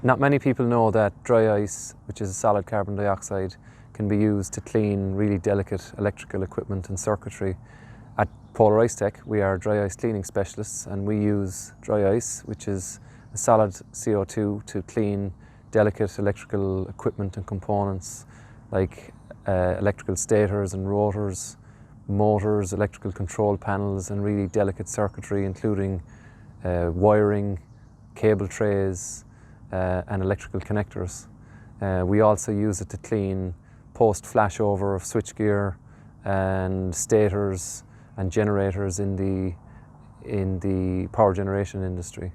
Not many people know that dry ice, which is a solid carbon dioxide, can be used to clean really delicate electrical equipment and circuitry. At Polar IceTech, we are dry ice cleaning specialists, and we use dry ice, which is a solid CO2, to clean delicate electrical equipment and components like electrical stators and rotors, motors, electrical control panels, and really delicate circuitry, including wiring, cable trays, and electrical connectors. We also use it to clean post-flashover of switchgear and stators and generators in the power generation industry.